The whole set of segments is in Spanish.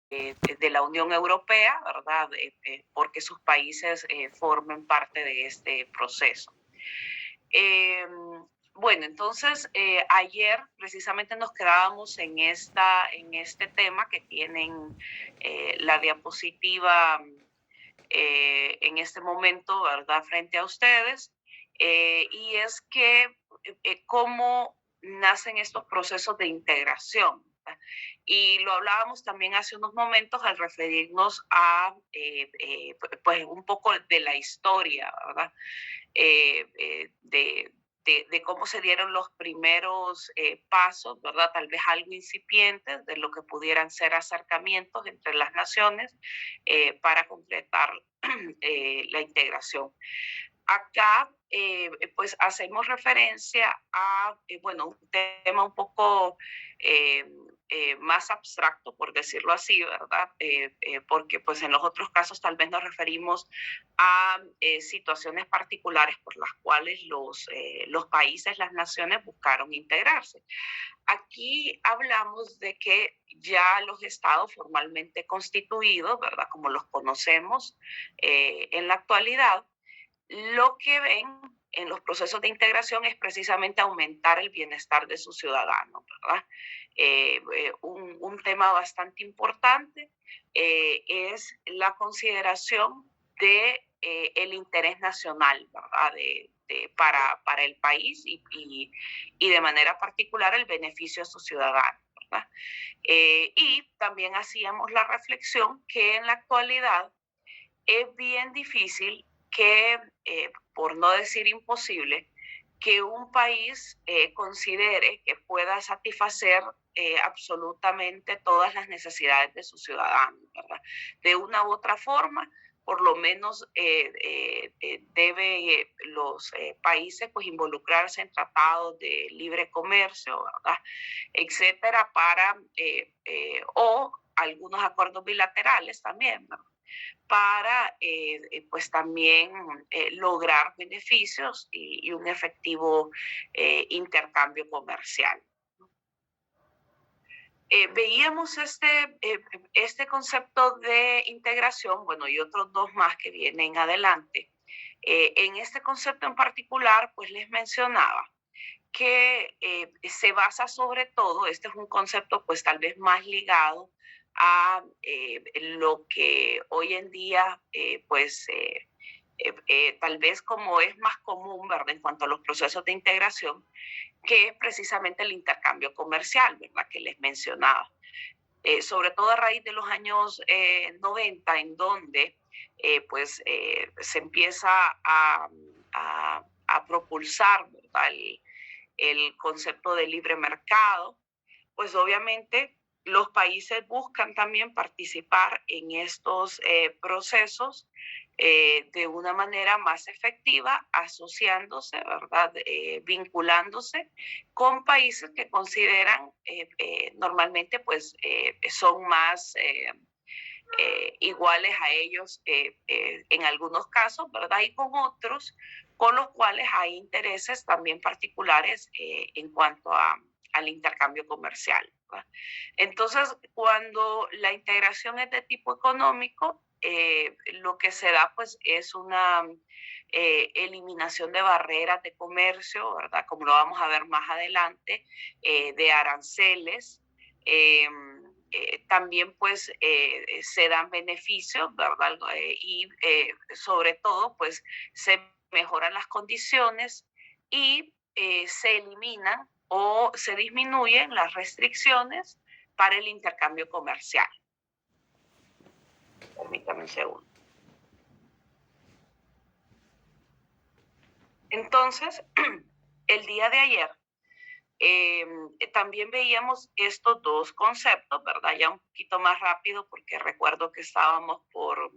de la Unión Europea, ¿verdad? Porque sus países formen parte de este proceso. Eh, bueno, entonces ayer precisamente nos quedábamos en este tema que tienen la diapositiva en este momento, ¿verdad? Frente a ustedes, y es que cómo nacen estos procesos de integración. ¿Verdad? Y lo hablábamos también hace unos momentos al referirnos a, pues, un poco de la historia, ¿verdad? De cómo se dieron los primeros pasos, ¿verdad? Tal vez algo incipientes de lo que pudieran ser acercamientos entre las naciones para completar la integración. Acá, pues hacemos referencia a, bueno, un tema un poco eh, más abstracto, por decirlo así, ¿verdad? Porque pues en los otros casos tal vez nos referimos a situaciones particulares por las cuales los países, las naciones buscaron integrarse. Aquí hablamos de que ya los estados formalmente constituidos, ¿verdad? Como los conocemos en la actualidad, lo que ven en los procesos de integración es precisamente aumentar el bienestar de sus ciudadanos, ¿verdad? Un tema bastante importante es la consideración de el interés nacional, ¿verdad? Para el país y de manera particular el beneficio a sus ciudadanos, ¿verdad? Y también hacíamos la reflexión que en la actualidad es bien difícil que, por no decir imposible, que un país considere que pueda satisfacer absolutamente todas las necesidades de sus ciudadanos, ¿verdad? De una u otra forma, por lo menos debe los países pues involucrarse en tratados de libre comercio, ¿verdad? Etcétera, o algunos acuerdos bilaterales también, ¿verdad? Para pues también lograr beneficios y un efectivo intercambio comercial. Veíamos este concepto de integración, bueno, y otros dos más que vienen adelante. En este concepto en particular, pues les mencionaba que se basa sobre todo, este es un concepto pues tal vez más ligado a lo que hoy en día tal vez como es más común, ¿verdad? En cuanto a los procesos de integración, que es precisamente el intercambio comercial, ¿verdad? Que les mencionaba. Sobre todo a raíz de los años 90, en donde se empieza a propulsar, ¿verdad? El concepto de libre mercado, pues obviamente los países buscan también participar en estos procesos de una manera más efectiva, asociándose, ¿verdad? Vinculándose con países que consideran normalmente pues son más iguales a ellos en algunos casos, ¿verdad? Y con otros con los cuales hay intereses también particulares en cuanto al intercambio comercial, ¿verdad? Entonces, cuando la integración es de tipo económico, lo que se da pues es una eliminación de barreras de comercio, ¿verdad? Como lo vamos a ver más adelante, de aranceles. También pues se dan beneficios, ¿verdad? Y sobre todo pues se mejoran las condiciones y se eliminan o se disminuyen las restricciones para el intercambio comercial. Permítame un segundo. Entonces, el día de ayer también veíamos estos dos conceptos, ¿verdad? Ya un poquito más rápido porque recuerdo que estábamos por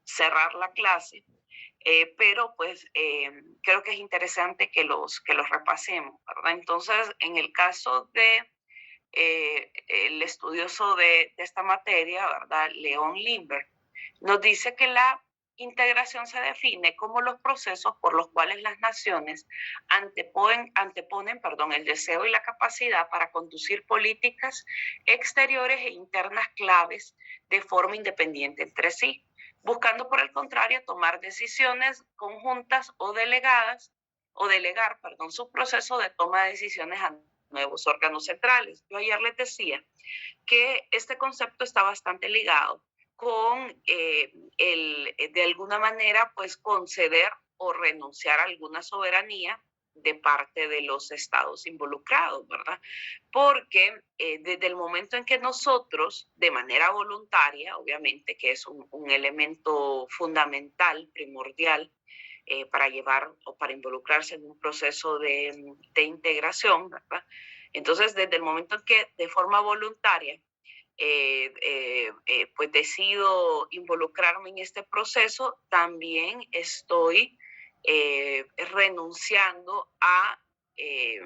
cerrar la clase, pero pues creo que es interesante que los repasemos, ¿verdad? Entonces, en el caso de el estudioso de esta materia, ¿verdad? Leon Lindbergh, nos dice que la integración se define como los procesos por los cuales las naciones anteponen, el deseo y la capacidad para conducir políticas exteriores e internas claves de forma independiente entre sí, buscando por el contrario tomar decisiones conjuntas o delegar su proceso de toma de decisiones a nuevos órganos centrales. Yo ayer les decía que este concepto está bastante ligado con de alguna manera, pues conceder o renunciar a alguna soberanía de parte de los estados involucrados, ¿verdad? Porque desde el momento en que nosotros, de manera voluntaria, obviamente, que es un elemento fundamental, primordial, para llevar o para involucrarse en un proceso de integración, ¿verdad? Entonces, desde el momento en que de forma voluntaria pues decido involucrarme en este proceso, también estoy renunciando a eh,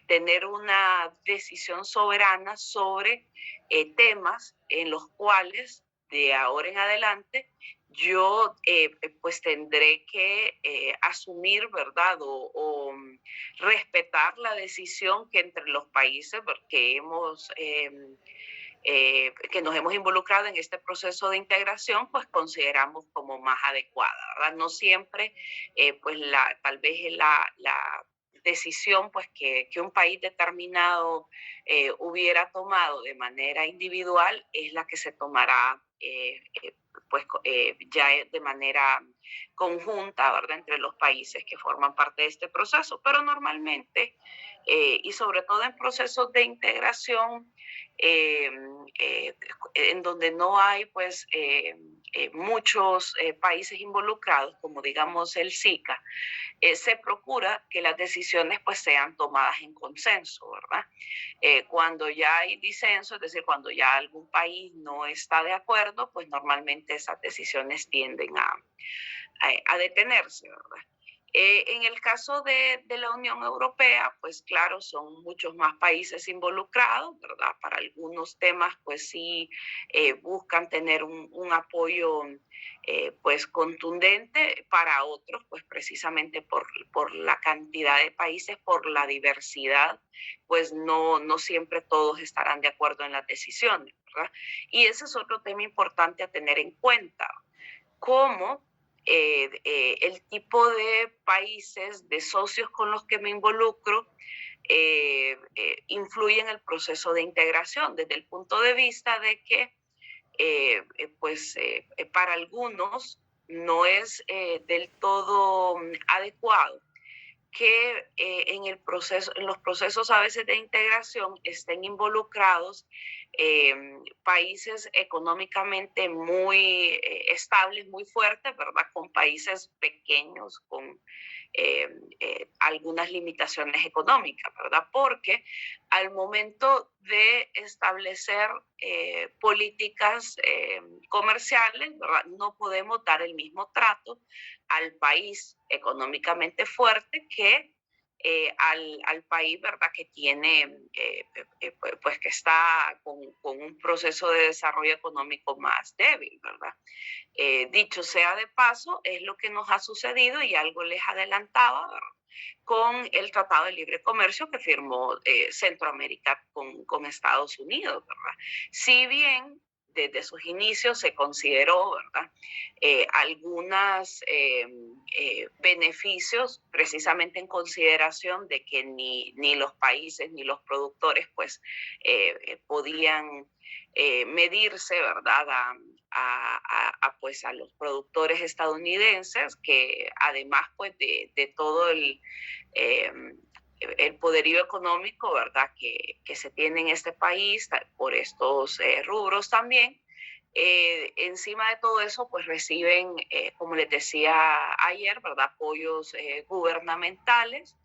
tener una decisión soberana sobre temas en los cuales de ahora en adelante yo pues tendré que asumir, ¿verdad? Respetar la decisión que entre los países, porque que nos hemos involucrado en este proceso de integración, pues consideramos como más adecuada, ¿verdad? No siempre, pues tal vez la decisión pues que un país determinado hubiera tomado de manera individual es la que se tomará ya de manera conjunta, ¿verdad? Entre los países que forman parte de este proceso. Pero normalmente, y sobre todo en procesos de integración, eh, en donde no hay pues muchos países involucrados, como digamos el SICA, se procura que las decisiones pues sean tomadas en consenso, ¿verdad? Cuando ya hay disenso, es decir, cuando ya algún país no está de acuerdo, pues normalmente esas decisiones tienden a detenerse, ¿verdad? En el caso de la Unión Europea, pues claro, son muchos más países involucrados, ¿verdad? Para algunos temas, pues sí buscan tener un apoyo pues contundente, para otros, pues precisamente por la cantidad de países, por la diversidad, pues no siempre todos estarán de acuerdo en las decisiones, ¿verdad? Y ese es otro tema importante a tener en cuenta, cómo el tipo de países, de socios con los que me involucro, influye en el proceso de integración, desde el punto de vista de que, para algunos no es del todo adecuado que en los procesos a veces de integración estén involucrados países económicamente muy estables, muy fuertes, ¿verdad? Con países pequeños, con algunas limitaciones económicas, ¿verdad? Porque al momento de establecer políticas comerciales, ¿verdad? No podemos dar el mismo trato al país económicamente fuerte que al país, ¿verdad? Que tiene, pues que está con un proceso de desarrollo económico más débil, ¿verdad? Dicho sea de paso, es lo que nos ha sucedido y algo les adelantaba, ¿verdad? Con el Tratado de Libre Comercio que firmó Centroamérica con Estados Unidos, ¿verdad? Si bien desde sus inicios se consideró, ¿verdad? Algunos beneficios precisamente en consideración de que ni los países ni los productores pues podían medirse, ¿verdad? Pues a los productores estadounidenses, que además pues de todo eh, el poderío económico, ¿verdad? Que se tiene en este país por estos rubros también. Encima de todo eso, pues reciben, como les decía ayer, ¿verdad? Apoyos gubernamentales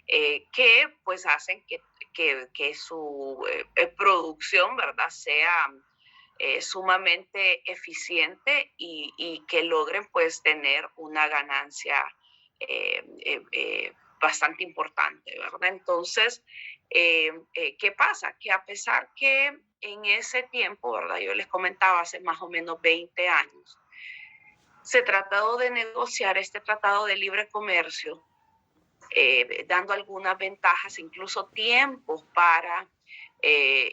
que pues hacen que su producción, ¿verdad? Sea sumamente eficiente y que logren pues tener una ganancia bastante importante, ¿verdad? Entonces, ¿qué pasa? Que a pesar que en ese tiempo, ¿verdad? Yo les comentaba hace más o menos 20 años, se trató de negociar este tratado de libre comercio, dando algunas ventajas, incluso tiempos para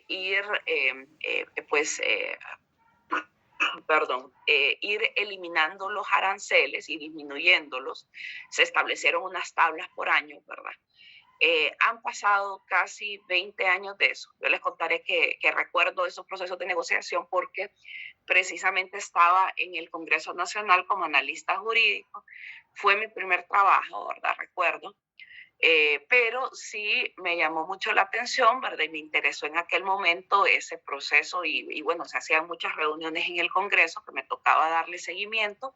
ir, pues, ir eliminando los aranceles y disminuyéndolos. Se establecieron unas tablas por año, ¿verdad? Han pasado casi 20 años de eso. Yo les contaré que recuerdo esos procesos de negociación porque precisamente estaba en el Congreso Nacional como analista jurídico. Fue mi primer trabajo, ¿verdad? Recuerdo. Pero sí me llamó mucho la atención, ¿verdad? Y me interesó en aquel momento ese proceso y bueno, se hacían muchas reuniones en el Congreso que me tocaba darle seguimiento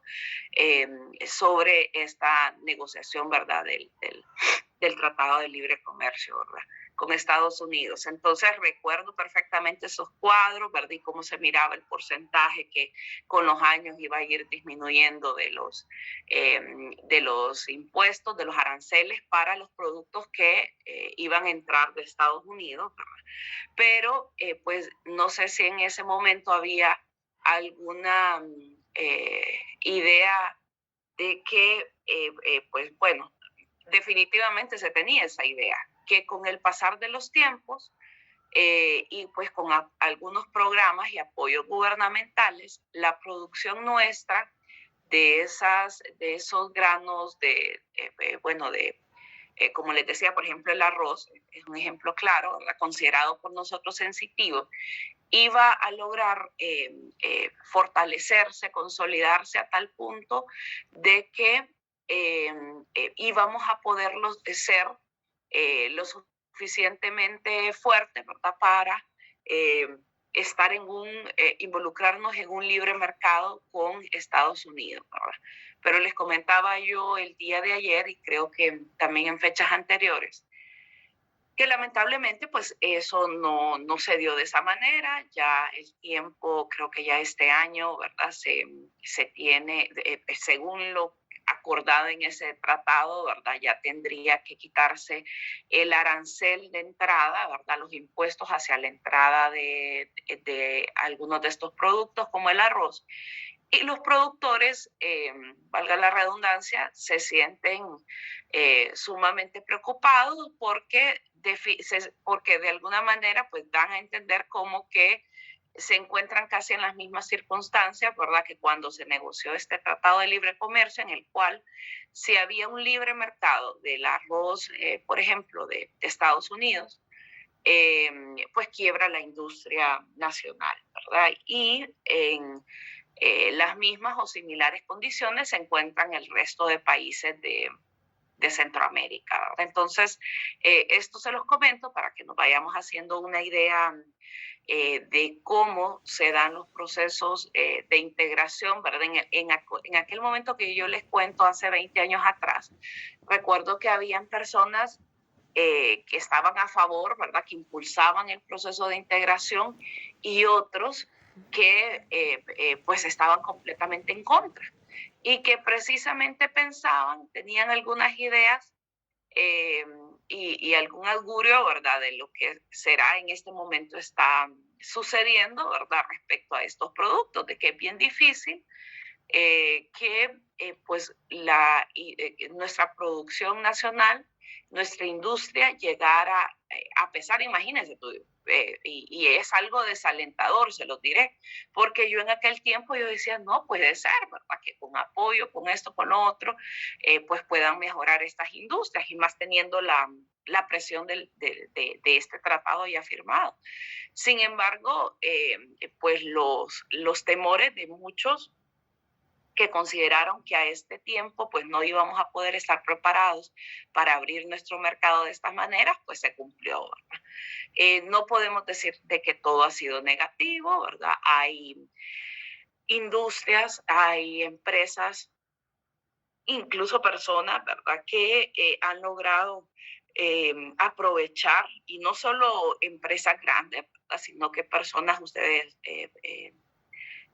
eh, sobre esta negociación, ¿verdad? Del Tratado de Libre Comercio, ¿verdad? Con Estados Unidos. Entonces recuerdo perfectamente esos cuadros, ¿verdad? Y cómo se miraba el porcentaje que con los años iba a ir disminuyendo de los impuestos, de los aranceles para los productos que iban a entrar de Estados Unidos, ¿verdad? Pero pues no sé si en ese momento había alguna idea de que, pues bueno, definitivamente se tenía esa idea, que con el pasar de los tiempos y pues con algunos programas y apoyos gubernamentales, la producción nuestra de esos granos bueno, como les decía, por ejemplo, el arroz, es un ejemplo claro, ¿verdad? Considerado por nosotros sensitivo, iba a lograr fortalecerse, consolidarse a tal punto de que íbamos a poderlos ser lo suficientemente fuertes, ¿verdad? Para eh, estar involucrarnos en un libre mercado con Estados Unidos, ¿verdad? Pero les comentaba yo el día de ayer y creo que también en fechas anteriores, que lamentablemente pues eso no se dio de esa manera. Ya el tiempo, creo que ya este año, ¿verdad? Se tiene, según lo acordado en ese tratado, ¿verdad? Ya tendría que quitarse el arancel de entrada, ¿verdad? Los impuestos hacia la entrada de algunos de estos productos como el arroz. Y los productores, valga la redundancia, se sienten sumamente preocupados porque de alguna manera pues dan a entender como que se encuentran casi en las mismas circunstancias, ¿verdad? Que cuando se negoció este tratado de libre comercio en el cual si había un libre mercado del arroz, por ejemplo, de Estados Unidos, pues quiebra la industria nacional, ¿verdad? Y en las mismas o similares condiciones se encuentran el resto de países de Centroamérica, ¿verdad? Entonces, esto se los comento para que nos vayamos haciendo una idea de cómo se dan los procesos de integración, ¿verdad? En aquel momento que yo les cuento hace 20 años atrás, recuerdo que habían personas que estaban a favor, ¿verdad? Que impulsaban el proceso de integración y otros que pues estaban completamente en contra y que precisamente pensaban, tenían algunas ideas eh, y algún augurio, ¿verdad? De lo que será en este momento está sucediendo, ¿verdad? Respecto a estos productos, de que es bien difícil que pues nuestra producción nacional, nuestra industria llegara a pesar, imagínense tú, y es algo desalentador, se los diré, porque yo en aquel tiempo yo decía, no puede ser, ¿verdad? Que con apoyo, con esto, con lo otro, pues puedan mejorar estas industrias y más teniendo la presión de este tratado ya firmado. Sin embargo, pues los temores de muchos que consideraron que a este tiempo pues no íbamos a poder estar preparados para abrir nuestro mercado de esta manera, pues se cumplió, ¿verdad? No podemos decir de que todo ha sido negativo, ¿verdad? Hay industrias, hay empresas, incluso personas, ¿verdad? Que han logrado aprovechar, y no solo empresas grandes, ¿verdad? Sino que personas, ustedes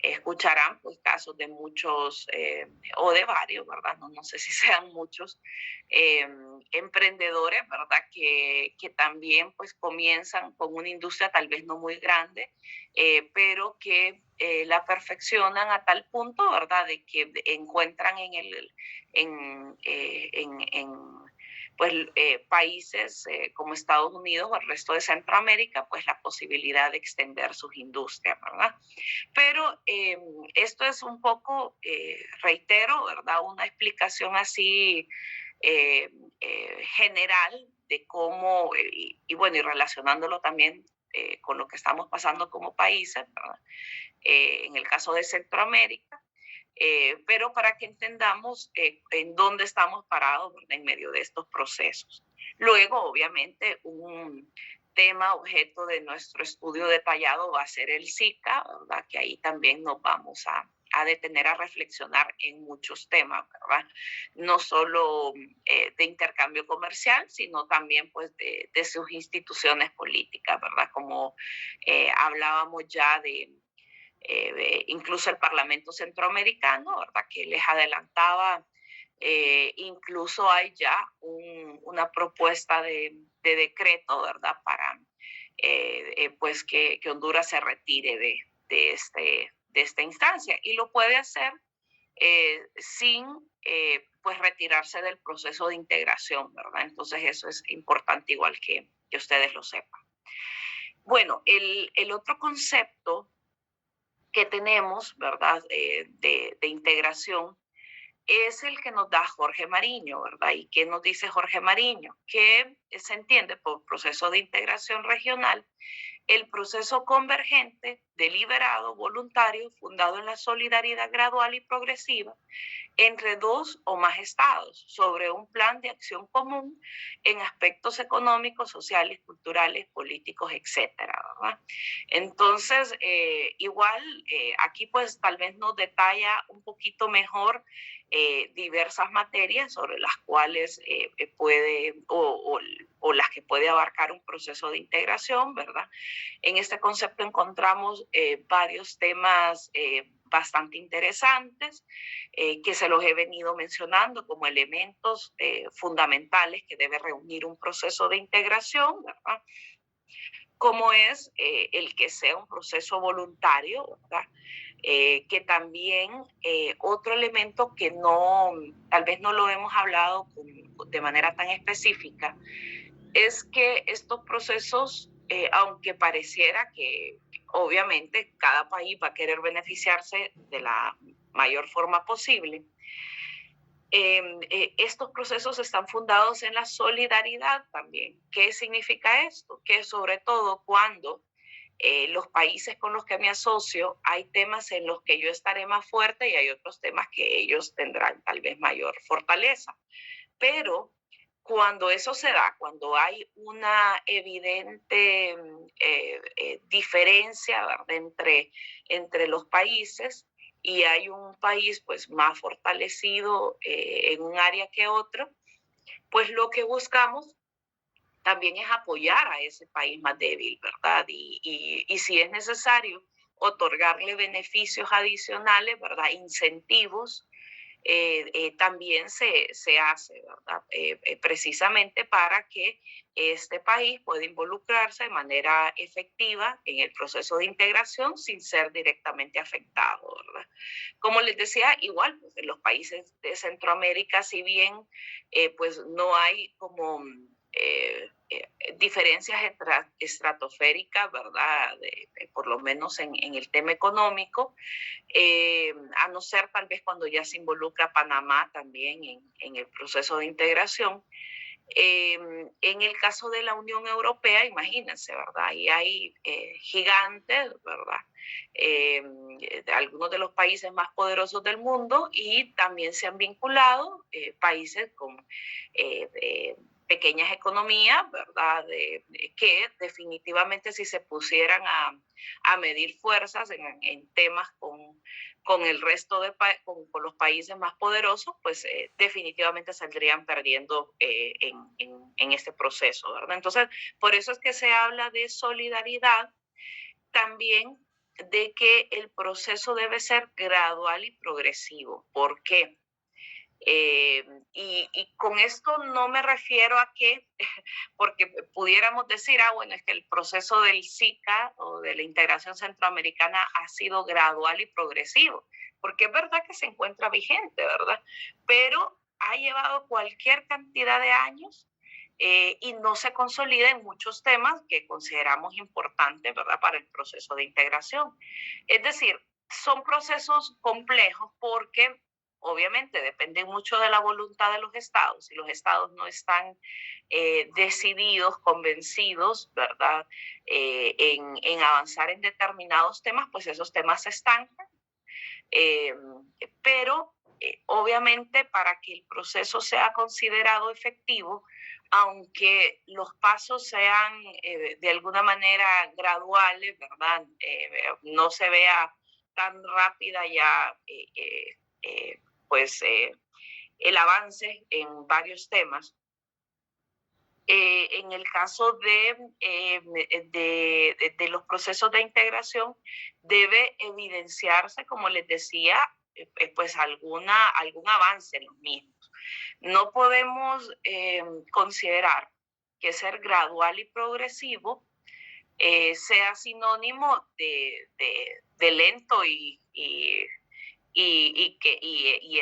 escucharán pues casos de muchos o de varios, ¿verdad? No sé si sean muchos eh, emprendedores, ¿verdad? Que también pues comienzan con una industria tal vez no muy grande, pero que la perfeccionan a tal punto, ¿verdad? De que encuentran en pues, países como Estados Unidos o el resto de Centroamérica, pues la posibilidad de extender sus industrias, ¿verdad? Pero esto es un poco, reitero, ¿verdad? Una explicación así eh, general de cómo, bueno, y relacionándolo también con lo que estamos pasando como países, ¿verdad? En el caso de Centroamérica, pero para que entendamos en dónde estamos parados, ¿verdad? En medio de estos procesos. Luego, obviamente, un tema objeto de nuestro estudio detallado va a ser el SICA, ¿verdad? Que ahí también nos vamos a detener a reflexionar en muchos temas, ¿verdad? No solo de intercambio comercial, sino también pues de sus instituciones políticas, ¿verdad? Como hablábamos ya de incluso el Parlamento Centroamericano, ¿verdad? Que les adelantaba, incluso hay ya una propuesta de decreto, ¿verdad? Para pues que Honduras se retire de esta instancia y lo puede hacer sin pues retirarse del proceso de integración, ¿verdad? Entonces eso es importante igual que ustedes lo sepan. Bueno, el otro concepto que tenemos, ¿verdad? De integración, es el que nos da Jorge Mariño, ¿verdad? ¿Y qué nos dice Jorge Mariño? Que se entiende por proceso de integración regional el proceso convergente, deliberado, voluntario, fundado en la solidaridad gradual y progresiva entre dos o más estados sobre un plan de acción común en aspectos económicos, sociales, culturales, políticos, etcétera, ¿verdad? Entonces, igual aquí pues tal vez nos detalla un poquito mejor diversas materias sobre las cuales puede o las que puede abarcar un proceso de integración, ¿verdad? En este concepto encontramos varios temas bastante interesantes que se los he venido mencionando como elementos fundamentales que debe reunir un proceso de integración, ¿verdad? Como es el que sea un proceso voluntario, ¿verdad? Que también otro elemento que no, tal vez no lo hemos hablado de manera tan específica, es que estos procesos, aunque pareciera que obviamente cada país va a querer beneficiarse de la mayor forma posible, estos procesos están fundados en la solidaridad también. ¿Qué significa esto? Que sobre todo cuando los países con los que me asocio, hay temas en los que yo estaré más fuerte y hay otros temas que ellos tendrán tal vez mayor fortaleza. Pero cuando eso se da, cuando hay una evidente diferencia, ¿verdad? Entre los países y hay un país pues más fortalecido en un área que otro, pues lo que buscamos también es apoyar a ese país más débil, ¿verdad? Y si es necesario, otorgarle beneficios adicionales, ¿verdad? Incentivos también se hace, ¿verdad? Precisamente para que este país pueda involucrarse de manera efectiva en el proceso de integración sin ser directamente afectado, ¿verdad? Como les decía, igual pues, en los países de Centroamérica, si bien pues no hay como diferencias estratosféricas, ¿verdad? Por lo menos en el tema económico, a no ser tal vez cuando ya se involucra Panamá también en el proceso de integración. En el caso de la Unión Europea, imagínense, ¿verdad? Ahí hay gigantes, ¿verdad? Algunos de los países más poderosos del mundo y también se han vinculado países con pequeñas economías, ¿verdad? Que definitivamente si se pusieran a medir fuerzas en temas con el resto con los países más poderosos, pues definitivamente saldrían perdiendo en este proceso, ¿verdad? Entonces, por eso es que se habla de solidaridad también de que el proceso debe ser gradual y progresivo. ¿Por qué? Y con esto no me refiero a que, porque pudiéramos decir, bueno, es que el proceso del SICA o de la integración centroamericana ha sido gradual y progresivo, porque es verdad que se encuentra vigente, ¿verdad? Pero ha llevado cualquier cantidad de años y no se consolida en muchos temas que consideramos importantes, ¿verdad?, para el proceso de integración. Es decir, son procesos complejos porque obviamente depende mucho de la voluntad de los estados. Si los estados no están decididos, convencidos, ¿verdad?, en avanzar en determinados temas, pues esos temas se estancan. Eh, pero obviamente para que el proceso sea considerado efectivo, aunque los pasos sean de alguna manera graduales, ¿verdad? No se vea tan rápida ya pues el avance en varios temas. En el caso de los procesos de integración, debe evidenciarse, como les decía, pues algún avance en los mismos. No podemos considerar que ser gradual y progresivo sea sinónimo de lento y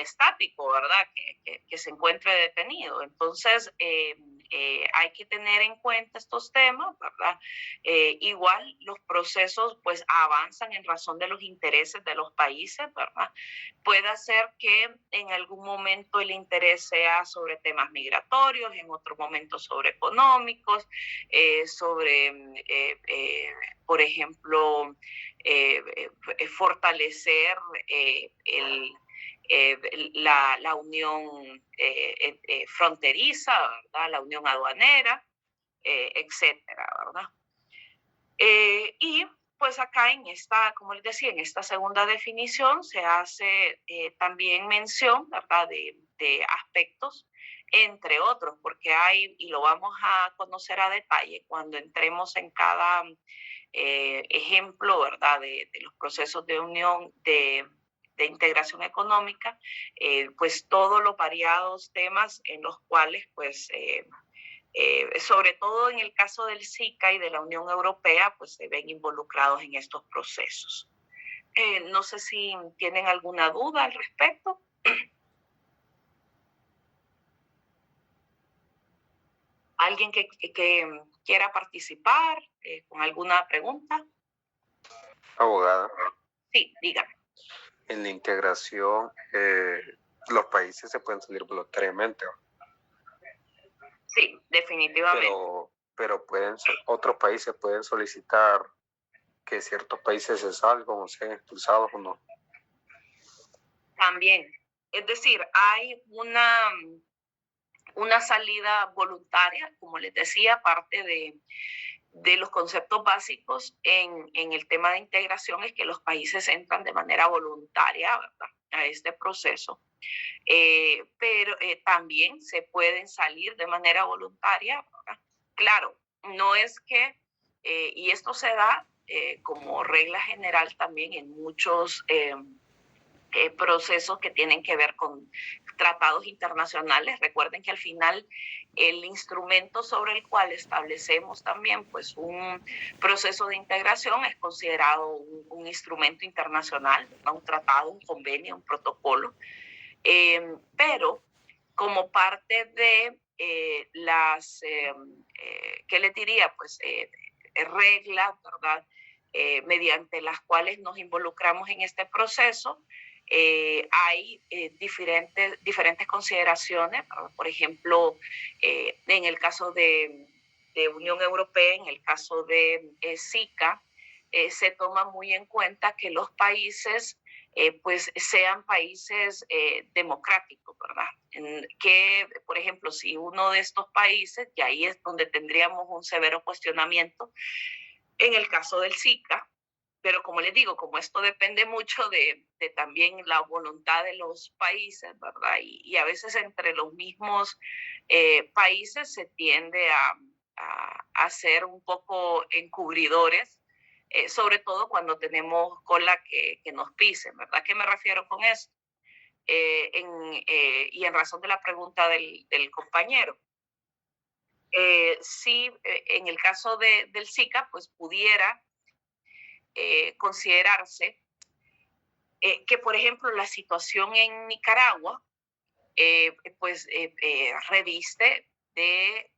estático, ¿verdad? Que se encuentre detenido. Entonces, hay que tener en cuenta estos temas, ¿verdad? Igual los procesos pues avanzan en razón de los intereses de los países, ¿verdad? Puede ser que en algún momento el interés sea sobre temas migratorios, en otro momento sobre económicos, sobre, por ejemplo, fortalecer la unión fronteriza, ¿verdad?, la unión aduanera, etcétera, ¿verdad? Y pues acá en esta, como les decía, en esta segunda definición se hace también mención, ¿verdad?, de aspectos, entre otros, porque hay, y lo vamos a conocer a detalle cuando entremos en cada ejemplo, ¿verdad?, de los procesos de unión, de integración económica, pues todos los variados temas en los cuales, pues, sobre todo en el caso del SICA y de la Unión Europea, pues se ven involucrados en estos procesos. No sé si tienen alguna duda al respecto. ¿Alguien que quiera participar con alguna pregunta? Abogada, Sí, dígame. en la integración los países se pueden salir voluntariamente, Sí, definitivamente. pero otros países pueden solicitar que ciertos países se salgan o sean expulsados o no. También. Es decir, hay una salida voluntaria, como les decía, parte de los conceptos básicos en el tema de integración es que los países entran de manera voluntaria, ¿verdad?, a este proceso. Pero también se pueden salir de manera voluntaria, ¿verdad? Claro, no es que, y esto se da como regla general también en muchos procesos que tienen que ver con tratados internacionales. Recuerden que al final el instrumento sobre el cual establecemos también pues un proceso de integración es considerado un instrumento internacional, ¿no?, un tratado, un convenio, un protocolo. Pero como parte de las, ¿qué les diría? Pues reglas, ¿verdad?, mediante las cuales nos involucramos en este proceso, hay diferentes consideraciones, ¿verdad? Por ejemplo, en el caso de Unión Europea, en el caso de SICA, se toma muy en cuenta que los países pues sean países democráticos, ¿verdad? Que, por ejemplo, si uno de estos países, y ahí es donde tendríamos un severo cuestionamiento, en el caso del SICA, pero como les digo, como esto depende mucho de también la voluntad de los países, ¿verdad? Y a veces entre los mismos países se tiende a ser un poco encubridores sobre todo cuando tenemos cola que nos pisen, ¿verdad? ¿A qué me refiero con eso? Y en razón de la pregunta del compañero, sí, en el caso del Zika, pues pudiera considerarse que, por ejemplo, la situación en Nicaragua, reviste de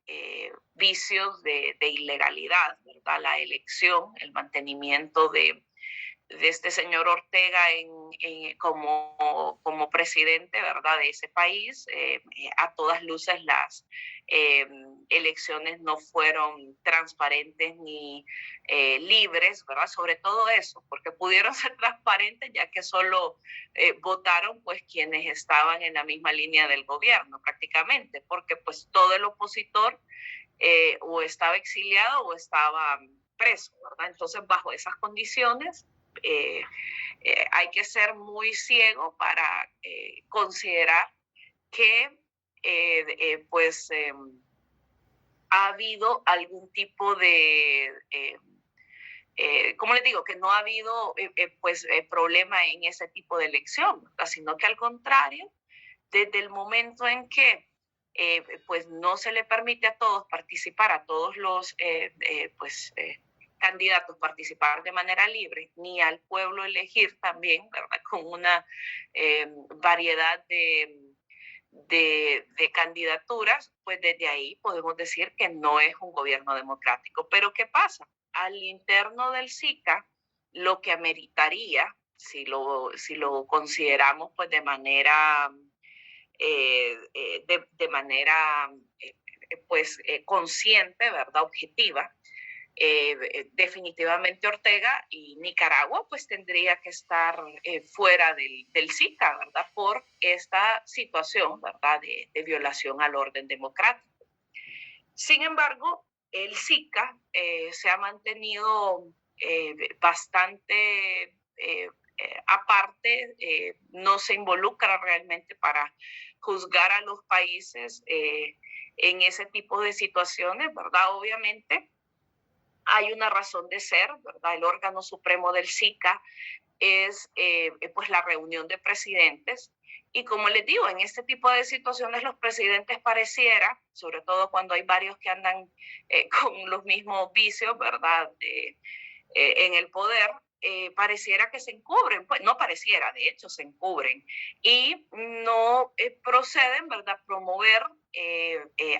vicios de ilegalidad, ¿verdad? La elección, el mantenimiento de este señor Ortega como presidente, ¿verdad?, de ese país. A todas luces las eh, elecciones no fueron transparentes ni libres, ¿verdad? Sobre todo eso, porque pudieron ser transparentes ya que solo votaron pues quienes estaban en la misma línea del gobierno prácticamente, porque pues todo el opositor o estaba exiliado o estaba preso, ¿verdad? Entonces, bajo esas condiciones, eh, hay que ser muy ciego para considerar que ha habido algún tipo de, ¿cómo les digo? Que no ha habido problema en ese tipo de elección, ¿verdad? Sino que al contrario, desde el momento en que pues no se le permite a todos participar, a todos los candidatos participar de manera libre, ni al pueblo elegir también, ¿verdad? Con una variedad de candidaturas, pues desde ahí podemos decir que no es un gobierno democrático. Pero ¿qué pasa? Al interno del SICA, lo que ameritaría, si lo consideramos pues de manera consciente, ¿verdad? Objetiva. Definitivamente Ortega y Nicaragua pues tendría que estar fuera del SICA, ¿verdad? Por esta situación, ¿verdad? De violación al orden democrático. Sin embargo, el SICA se ha mantenido bastante aparte, no se involucra realmente para juzgar a los países en ese tipo de situaciones, ¿verdad? Obviamente hay una razón de ser, ¿verdad? El órgano supremo del SICA es pues la reunión de presidentes. Y como les digo, en este tipo de situaciones los presidentes pareciera, sobre todo cuando hay varios que andan con los mismos vicios, ¿verdad? En el poder, pareciera que se encubren, pues no pareciera, de hecho se encubren y no proceden, ¿verdad?, promover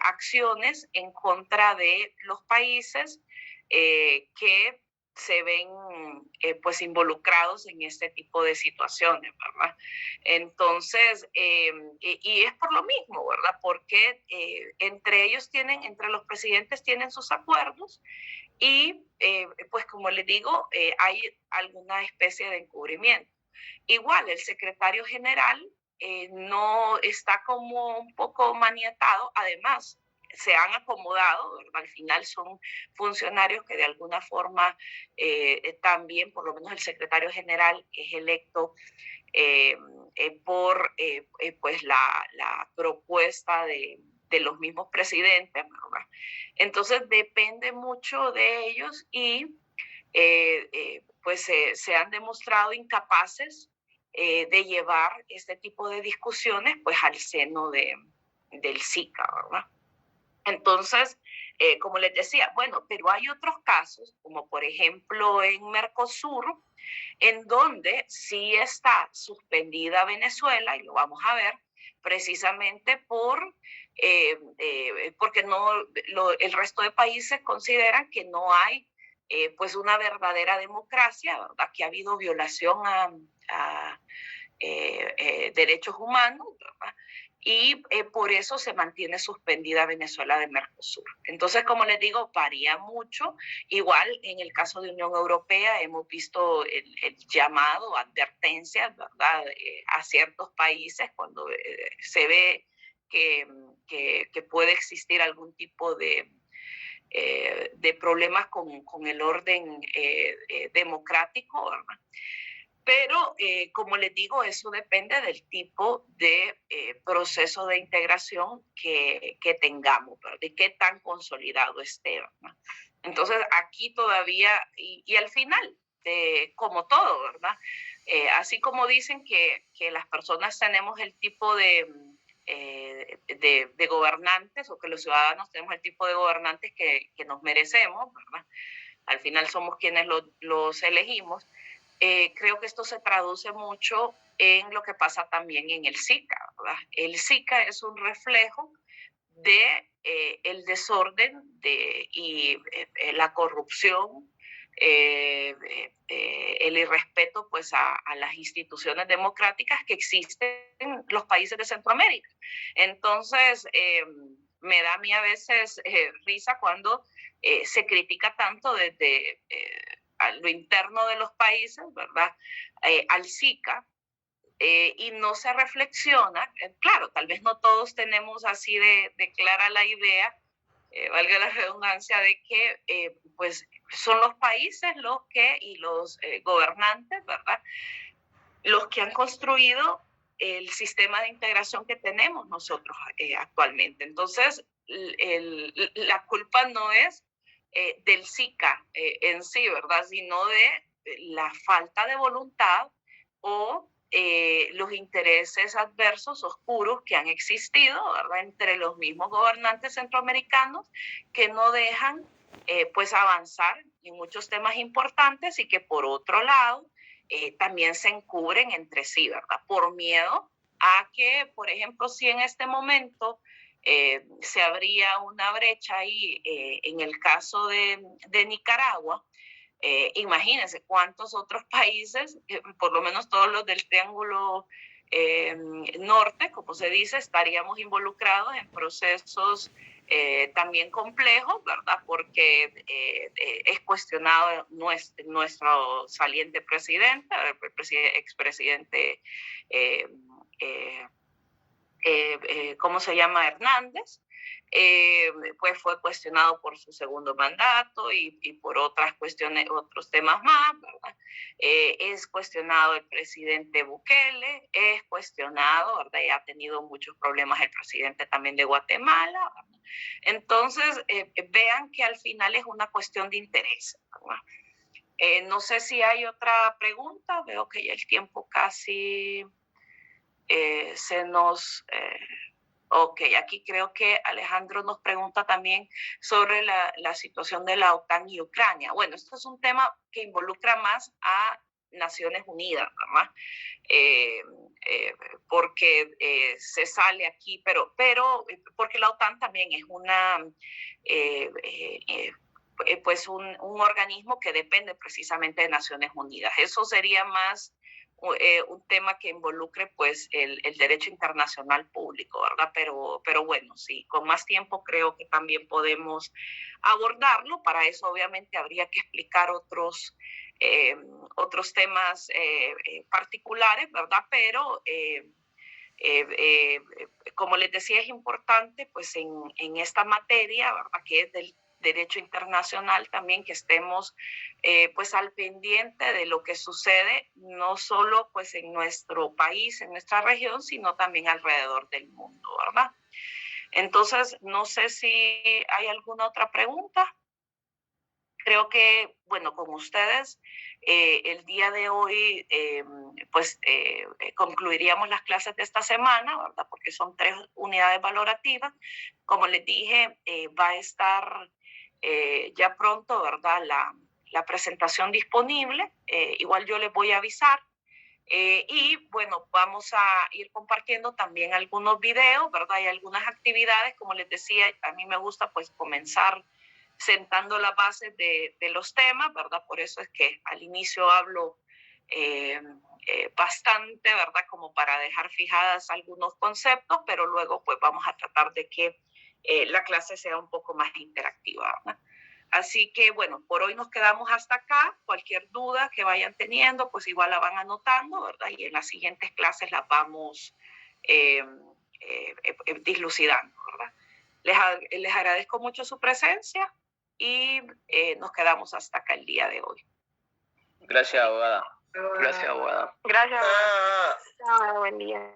acciones en contra de los países que se ven pues involucrados en este tipo de situaciones, ¿verdad? Entonces, y es por lo mismo, ¿verdad? Porque entre los presidentes tienen sus acuerdos y pues como les digo, hay alguna especie de encubrimiento. Igual, el secretario general no está como un poco maniatado, además se han acomodado, ¿verdad? Al final son funcionarios que de alguna forma también, por lo menos el secretario general es electo por pues la propuesta de los mismos presidentes, ¿verdad? Entonces depende mucho de ellos y se han demostrado incapaces de llevar este tipo de discusiones pues al seno del SICA, ¿verdad? Entonces, como les decía, bueno, pero hay otros casos, como por ejemplo en Mercosur, en donde sí está suspendida Venezuela, y lo vamos a ver, precisamente porque el resto de países consideran que no hay pues una verdadera democracia, ¿verdad? Que ha habido violación a derechos humanos, ¿verdad? Y por eso se mantiene suspendida Venezuela de Mercosur. Entonces, como les digo, varía mucho. Igual en el caso de Unión Europea hemos visto el llamado, advertencias, ¿verdad? A ciertos países cuando se ve que puede existir algún tipo de problemas con el orden democrático, ¿verdad? Pero, como les digo, eso depende del tipo de proceso de integración que tengamos, ¿verdad? Y qué tan consolidado esté, ¿verdad? Entonces, aquí todavía, y al final, como todo, ¿verdad? Así como dicen que las personas tenemos el tipo de gobernantes, o que los ciudadanos tenemos el tipo de gobernantes que nos merecemos, ¿verdad? Al final somos quienes los elegimos. Creo que esto se traduce mucho en lo que pasa también en el SICA, ¿verdad? El SICA es un reflejo de el desorden y la corrupción, el irrespeto pues a las instituciones democráticas que existen en los países de Centroamérica. Entonces, me da a mí a veces risa cuando se critica tanto desde a lo interno de los países, ¿verdad? Al SICA, y no se reflexiona. Claro, tal vez no todos tenemos así de clara la idea, valga la redundancia, de que pues son los países los que, y los gobernantes, ¿verdad?, los que han construido el sistema de integración que tenemos nosotros actualmente. Entonces, la culpa no es del SICA en sí, ¿verdad?, sino de la falta de voluntad o los intereses adversos, oscuros, que han existido, ¿verdad?, entre los mismos gobernantes centroamericanos, que no dejan pues avanzar en muchos temas importantes, y que por otro lado también se encubren entre sí, ¿verdad? Por miedo a que, por ejemplo, si en este momento se abría una brecha ahí en el caso de Nicaragua, imagínense cuántos otros países, por lo menos todos los del Triángulo Norte, como se dice, estaríamos involucrados en procesos también complejos, ¿verdad? Porque es cuestionado nuestro saliente presidente, el expresidente, eh, eh, ¿cómo se llama? Hernández. Pues fue cuestionado por su segundo mandato y por otras cuestiones, otros temas más, ¿verdad? Es cuestionado el presidente Bukele, es cuestionado, ¿verdad? Y ha tenido muchos problemas el presidente también de Guatemala, ¿verdad? Entonces, vean que al final es una cuestión de interés, ¿verdad? No sé si hay otra pregunta, veo que ya el tiempo casi se nos... Ok, aquí creo que Alejandro nos pregunta también sobre la situación de la OTAN y Ucrania. Bueno, esto es un tema que involucra más a Naciones Unidas, ¿verdad? Eh, eh, porque se sale aquí, pero porque la OTAN también es una, eh, eh, pues un organismo que depende precisamente de Naciones Unidas. Eso sería más un tema que involucre pues el derecho internacional público, ¿verdad? Pero bueno, sí, con más tiempo creo que también podemos abordarlo. Para eso obviamente habría que explicar otros temas particulares, ¿verdad? Pero como les decía, es importante pues en esta materia, ¿verdad?, que es del derecho internacional, también que estemos pues al pendiente de lo que sucede, no solo pues en nuestro país, en nuestra región, sino también alrededor del mundo, ¿verdad? Entonces, no sé si hay alguna otra pregunta. Creo que, bueno, con ustedes el día de hoy, pues concluiríamos las clases de esta semana, ¿verdad? Porque son 3 unidades valorativas. Como les dije, va a estar ya pronto, ¿verdad?, la presentación disponible. Igual yo les voy a avisar. Y bueno, vamos a ir compartiendo también algunos videos, ¿verdad? Y algunas actividades, como les decía, a mí me gusta pues comenzar sentando las bases de los temas, ¿verdad? Por eso es que al inicio hablo bastante, ¿verdad? Como para dejar fijadas algunos conceptos, pero luego pues vamos a tratar de que la clase sea un poco más interactiva, ¿verdad? Así que, bueno, por hoy nos quedamos hasta acá. Cualquier duda que vayan teniendo, pues igual la van anotando, ¿verdad? Y en las siguientes clases las vamos dilucidando, ¿verdad? Les agradezco mucho su presencia y nos quedamos hasta acá el día de hoy. Gracias, abogada. Gracias, abogada. Gracias, abogada. Buen día.